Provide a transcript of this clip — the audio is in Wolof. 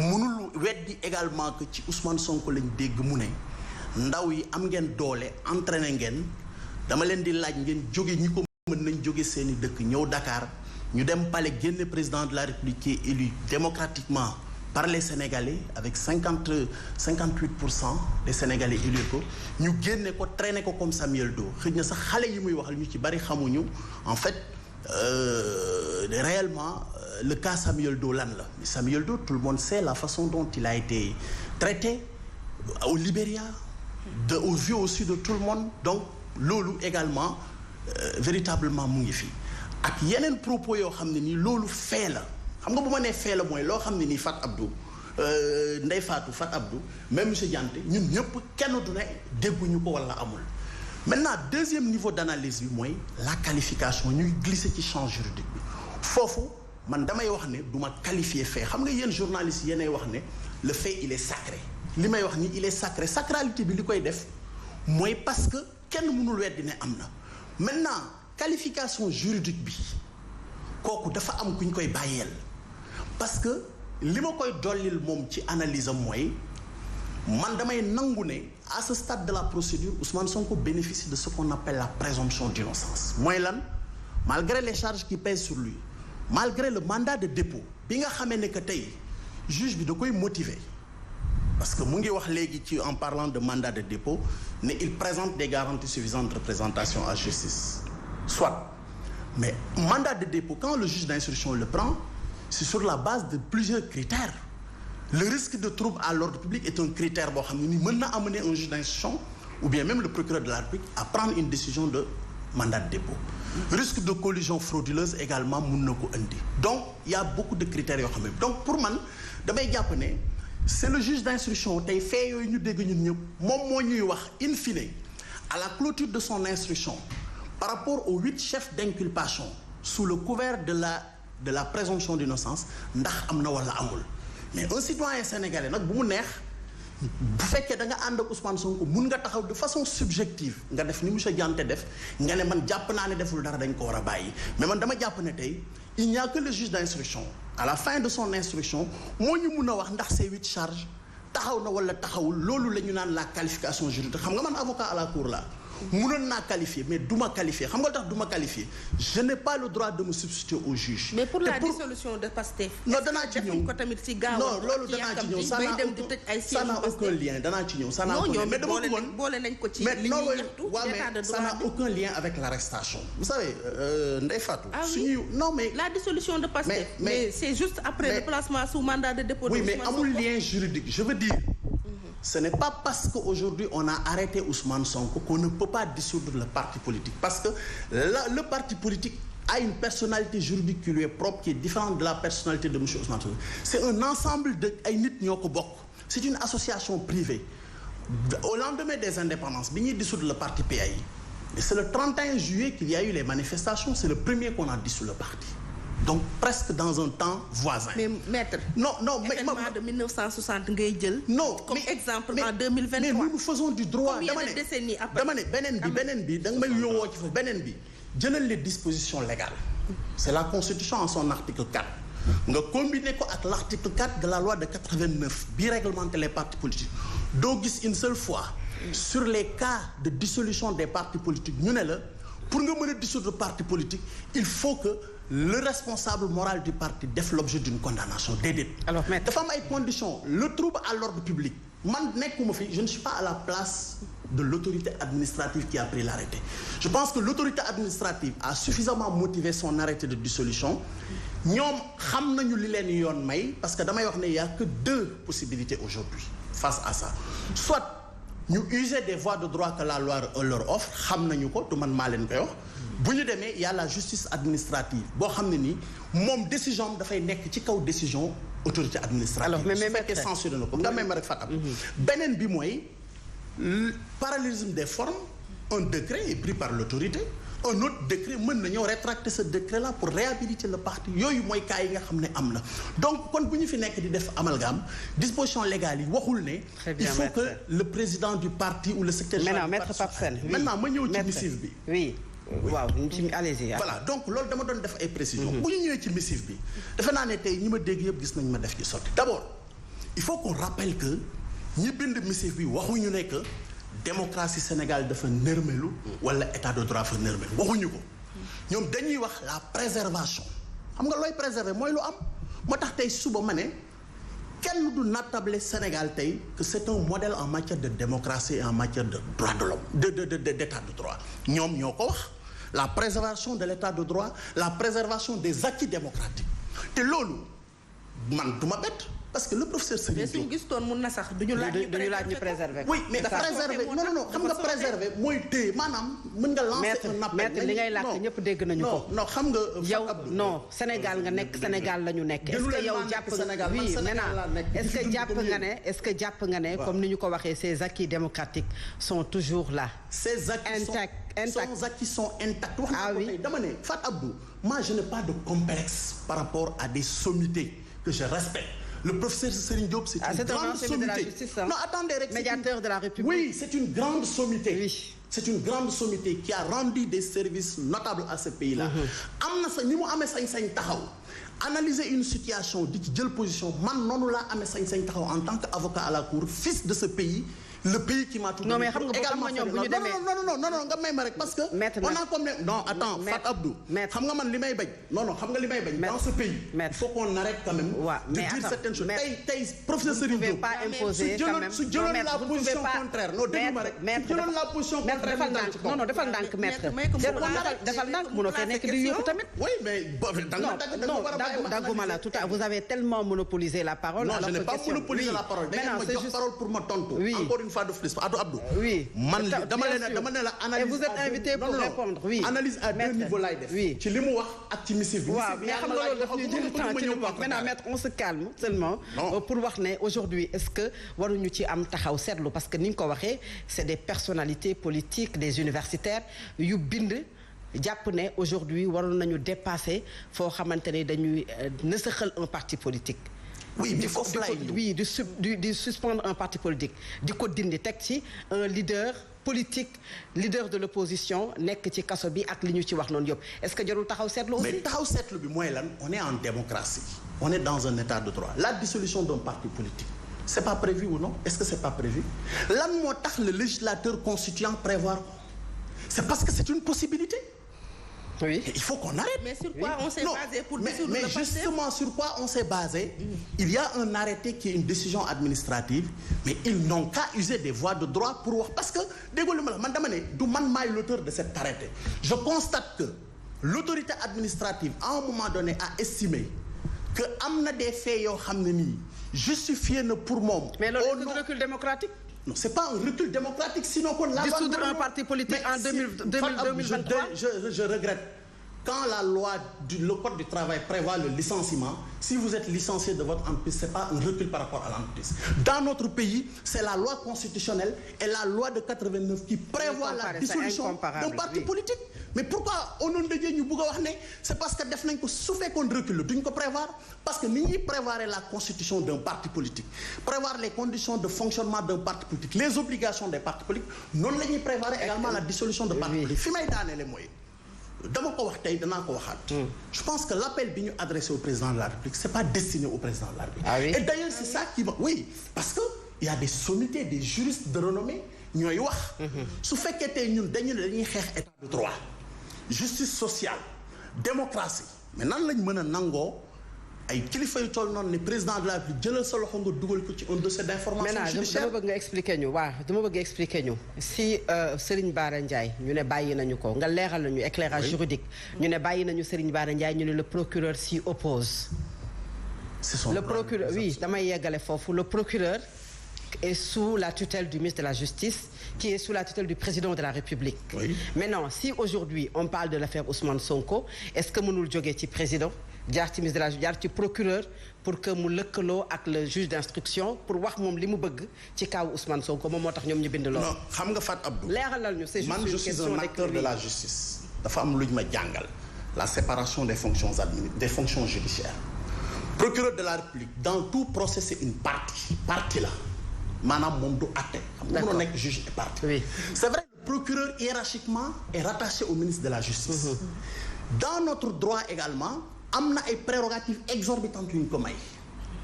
mënul weddi également que ci Ousmane Sonko lañ dégg mu ne ndaw yi am ngeen doole entraîné ngeen dama leen di laaj ngeen jóge ñi ko mën nañ jóge seeni dëkk ñëw Dakar ñu dem palais génne président de la République qui est élu démocratiquement par les Sénégalais avec 58% des Sénégalais élus ko ñu génne ko traîner ko comme Samuel Doe xëy na sax xale yi muy waxal ñu ci bari xamuñu en fait réellement le cas Samuel Doe lan la Samuel Doe tout le monde sait la façon dont il a été traité au Libéria aux yeux aussi de tout le monde donc loolu également véritablement mu ngi fi ak yeneen propos yoo xam ne nii loolu fee la xam nga bu ma nee fee la mooy loo xam ne nii Fat Abdou Ndeye Fatou Fat Abdou même monsieur Dianté ñun ñëpp kenn du ne dégguñu ko walla amul maintenant deuxième niveau d'analyse bi mooy la qualification ñuy glisser ci champ juridique bi foofu man damay wax ne du ma qualifier fait xam nga yéen journalistes yéenay wax ne le fait il est sacré li may wax ni il est sacré sacralité bi li koy def mooy parce que kenn mënul weddi ne am na maintenant qualification juridique bi kooku dafa am ku ñu koy bàyyeel parce que li ma koy dollil moom ci analyse am mooy man damay nangu ne à ce stade de la procédure Ousmane Sonko bénéficie de ce qu'on appelle la présomption d'innocence mooy lan malgré les charges qui pèsent sur lui malgré le mandat de dépôt bi nga xamee ne que tey juge bi da koy motiver parce que mu ngi wax léegi ci en parlant de mandat de dépôt ne il présente des garanties suffisantes de représentation à justice soit mais mandat de dépôt quand le juge d'instruction le prend c'est sur la base de plusieurs critères le risque de trouble à l'ordre public est un critère boo xam ne ni mën na amener un juge d'instruction ou bien même le procureur de la République à prendre une décision de mandat de dépôt risque de collusion frauduleuse également mën na ko indi donc il y a beaucoup de critères yoo xam ne donc pour man damay jàpp ne c'est le juge d'instruction tey fee yooyu ñu dégg ñun ñëpp moom moo ñuy wax in fine à la clôture de son instruction par rapport aux 8 chefs d'inculpation sous le couvert de la présomption d'innocence ndax am na wala amul mais un citoyen sénégalais nag bu mu neex bu fekkee da nga ànd ak Ousmane Sonko mun nga taxaw de façon subjective nga def ni monsieur Dianté def nga ne man jàpp naa ne deful dara dañ ko war a bàyyi mais man dama jàpp ne tey il n'y a que le juge d'instruction à la fin de son instruction moo ñu mun a wax ndax ces 8 charges taxaw na wala taxawul loolu la ñu naan la qualification juridique xam nga man avocat à la cour là mënoon naa qualifier mais du ma qualifier xam nga tax du ma qualifier je n'ai pas le droit de me substituer au juge. mais pour la dissolution de Pastef. non danaa ci ñëw ko tamit si gaaw non loolu danaa ci ñëw ça n'a aucun lien danaa ci ñëw ça n'a aucun lien mais dama bëggoon boole nañ ko ci li ñuy ñaxtu état de droit ça n'a aucun lien avec l'arrestation vous savez Ndeye Fatou. suñuy non mais la dissolution de Pastef. mais c'est juste après le placement sous mandat de dépôt. oui mais amul lien juridique je veux dire. Ce n'est pas parce qu'aujourd'hui on a arrêté Ousmane Sonko qu'on ne peut pas dissoudre le parti politique parce que le parti politique a une personnalité juridique qui lui est propre qui est différente de la personnalité de monsieur Ousmane Sonko. C'est un ensemble de ay nit ñoo ko bokk c'est une association privée au lendemain des indépendances bi ñuy dissoudre le parti PAI et c'est le 31 juillet qu'il y a eu les manifestations c'est le premier qu'on a dissous le parti. Donc presque dans un temps voisin. Mais maître. Non mais événement de 1960 ngay jël. non comme exemple en 2023. mais nous faisons du droit. Combien de décennies après. dama ne beneen bi da nga may yowoo ci foofu beneen bi jëlal les dispositions légales. C'est la Constitution en son article 4. nga combiner ko ak l'article 4 de la loi de 89 bi réglementer les partis politiques doo gis une seule fois. sur les cas de dissolution des partis politiques ñu ne la pour nga mën a dissoudre parti politique il faut que. Le responsable moral du parti def l'objet d'une condamnation déedéet. Alors mais dafa am ay conditions le trouble à l'ordre public man nekkuma fi je ne suis pas à la place de l'autorité administrative qui a pris l'arrêté je pense que l'autorité administrative a suffisamment motivé son arrêté de dissolution ñoom xam nañu li leen yoon may parce que damay wax ne il y a que 2 possibilités aujourd'hui face à ça soit ñu user des voies de droit que la loi leur offre xam nañu ko du man maa leen koy wax bu ñu demee il y a la justice administrative boo xam ne nii moom décision dafay nekk ci kaw décision autorité administrative. Alors mais su fekkee censuré na ko nga may ma rek Fatam. beneen bi mooy parallélisme des formes un décret est pris par l'autorité un autre décret mën na ñëw rétracter ce décret là pour réhabiliter le parti yooyu mooy cas yi nga xam ne am na donc kon bu ñu fi nekk di def amalgame disposition légale yi waxul ne. il faut que le président du parti ou le secrétaire général du parti. maintenant ma ñëw ci missive bi. oui. waaw allez-y. voilà donc loolu dama doon def ay précisions. bu ñu ñëwee ci missive bi defe naa ne tey ñi ma dégg yëpp gis nañ ma def ci sotti d'abord il faut qu'on rappelle que ñi bind missive bi waxuñu ne que démocratie Sénégal dafa nërmelu wala état de droit dafa nërmelu waxuñu ko ñoom dañuy wax la préservation xam nga looy préserver mooy lu am moo tax tey suba ma ne kenn du nattable Sénégal tey que c'est un modèle en matière de démocratie et en matière de droit de l'homme d'état de droit ñoom ñoo ko wax la préservation de l'état de droit la préservation des acquis démocratiques te loolu man du ma bett parce que le professeur Serigne Diop mais suñu gistoon mun na sax duñu laaj ñu préserver oui mais préserver non xam nga préserver mooy téye maanaam mën nga lancer un appel maître li ngay làkk ñëpp dégg nañu ko non xam nga yow non Sénégal nga nekk Sénégal la ñu nekk est-ce que yow jàpp nga oui maintenant est-ce que jàpp nga ne comme ni ñu ko waxee ces acquis démocratiques sont toujours là ces acquis sont intacts wax naa ko tey dama ne Fat Abdou moi je n'ai pas de complexe par rapport à des sommités que je respecte. Le professeur Serigne Diop, c'est une grande sommité. Non, attendez, médiateur de la République. Oui, c'est une grande sommité. Oui. C'est une grande sommité qui a rendu des services notables à ce pays-là. am na sa ni mu amee sañ-sañ taxaw analyser une situation di ci jël position man noonu laa amee sañ-sañ taxaw en tant qu'avocat à la cour fils de ce pays. Le pays qui m'a tout donné. Non mais xam nga également ñoom bu ñu demee non nga may ma rek parce que. on a comme ne non attends Fat Abdou. xam nga man li may bañ. non xam nga li may bañ. dans ce pays. il faut qu'on arrête quand même. de dire certaines choses tey professeur Serigne Diop. pas imposer quand même su jëloon la position contraire non déglu ma rek. su jëloon la position contraire non defal ndànk maître. defal ndànk mënoo fee nekk di yóbbu tamit. oui mais dagguma la tout à vous avez tellement monopolisé la parole. non je n'ai pas monopolisé la parole. da ngeen ma jox parole pour ma tontu. encore une fois de plus Abdou. oui man dama ne la analyse. et vous êtes invité pour répondre oui. analyse à deux niveaux laay def. oui ci li mu wax ak ci missive bi. waaw mais xam nga loolu daf ñuy jël temps ci li mu wax maintenant maître on se calme seulement. pour wax ne aujourd'hui est-ce que waruñu ci am taxaw seetlu parce que ni nga ko waxee c'est des personnalités politiques des universitaires yu bind. jàpp ne aujourd'hui waroon nañu dépasser foo xamante ne dañuy nësaxal un parti politique. oui mais foofu laay oui di suspendre un parti politique di ko dindi teg ci un leader politique leader de l'opposition nekk ci kaso bi ak li ñu ci wax noonu yëpp est-ce que jarul taxaw seetlu aussi. mais taxaw seetlu bi mooy lan on est en démocratie on est dans un état de droit la dissolution d'un parti politique c'est pas prévu ou non est-ce que c'est pas prévu lan moo tax le législateur constituant prévoir ko c'est parce que c'est une possibilité. Oui. Il faut qu'on arrête. Mais sur quoi on s'est basé pour dissoudre mais le PASTEF? justement sur quoi on s'est basé? Il y a un arrêté qui est une décision administrative, mais ils n'ont qu'à user des voies de droit pour wax parce que déggoo ma la man dama ne du man maay l'auteur de cet arrêté. Je constate que l'autorité administrative à un moment donné a estimé que am na des faits yoo xam ne nii justifié na pour moom. Mais loolu c'est un recul démocratique. Non, c'est pas un recul démocratique, sinon qu'on l'a dissoudre un parti politique en 2023. Je regrette. Quand la loi le code du travail prévoit le licenciement, si vous êtes licencié de votre entreprise, c'est pas un recul par rapport à l'entreprise. Dans notre pays, c'est la loi constitutionnelle et la loi de 89 qui prévoit la dissolution d'un parti politique. Mais pourquoi au nom de Dieu ñu bëgg a wax ne c'est parce que def nañ ko su fekkoon recul duñ ko prévoir parce que ni ñuy prévoir la constitution d'un parti politique prévoir les conditions de fonctionnement d'un parti politique les obligations des partis politiques noonu la ñuy prévoir également la dissolution de parti politique fi may daaneele mooy dama ko wax tey danaa ko waxaat. Je pense que l'appel bi ñu adressé au président de la République c'est pas destiné au président de la République. Ah oui? Et d'ailleurs c'est ça qui va oui parce que il y a des sommités des juristes de renommée ñooy wax. su fekkee tey ñun dañuy xeex état de droit. justice sociale démocratie mais nan lañ mën a nangoo ay kilifa yu toll noonu ne président de la République jëlal sa loxo nga dugal ko ci un dossier d'information judiciaire. dama bëgg nga expliquer ñu dama bëgg expliquer ñu si Serigne Bara Ndiaye ñu ne bàyyi nañu ko nga leeral nañu éclairage juridique ñu ne bàyyi nañu Serigne Bara Ndiaye ñu ne le procureur s'y oppose. Le procureur oui damay yeggale foofu le procureur est sous la tutelle du ministre de la Justice qui est sous la tutelle du président de la République. Oui. Maintenant si aujourd'hui on parle de l'affaire Ousmane Sonko est-ce que mënul jógee ci président jaar ci ministre de la Justice jaar ci procureur pour que mu lëkkaloo ak le juge d'instruction pour wax moom li mu bëgg ci kaw Ousmane Sonko moom moo tax ñoom ñu bind loolu. non xam nga Fat Abdou. leeralal ñu c'est juste man une je suis question un acteur de la justice. dafa am lu ñu ma jàngal la séparation des fonctions judiciaires. Procureur de la République dans tout procès c'est une partie la maanaam moom du àtte. xam nga mënoo nekk juge et partie. Oui. C'est vrai le procureur hiérarchiquement est rattaché au ministre de la Justice. Dans notre droit également am na ay prérogatives exorbitantes yu ñu ko may.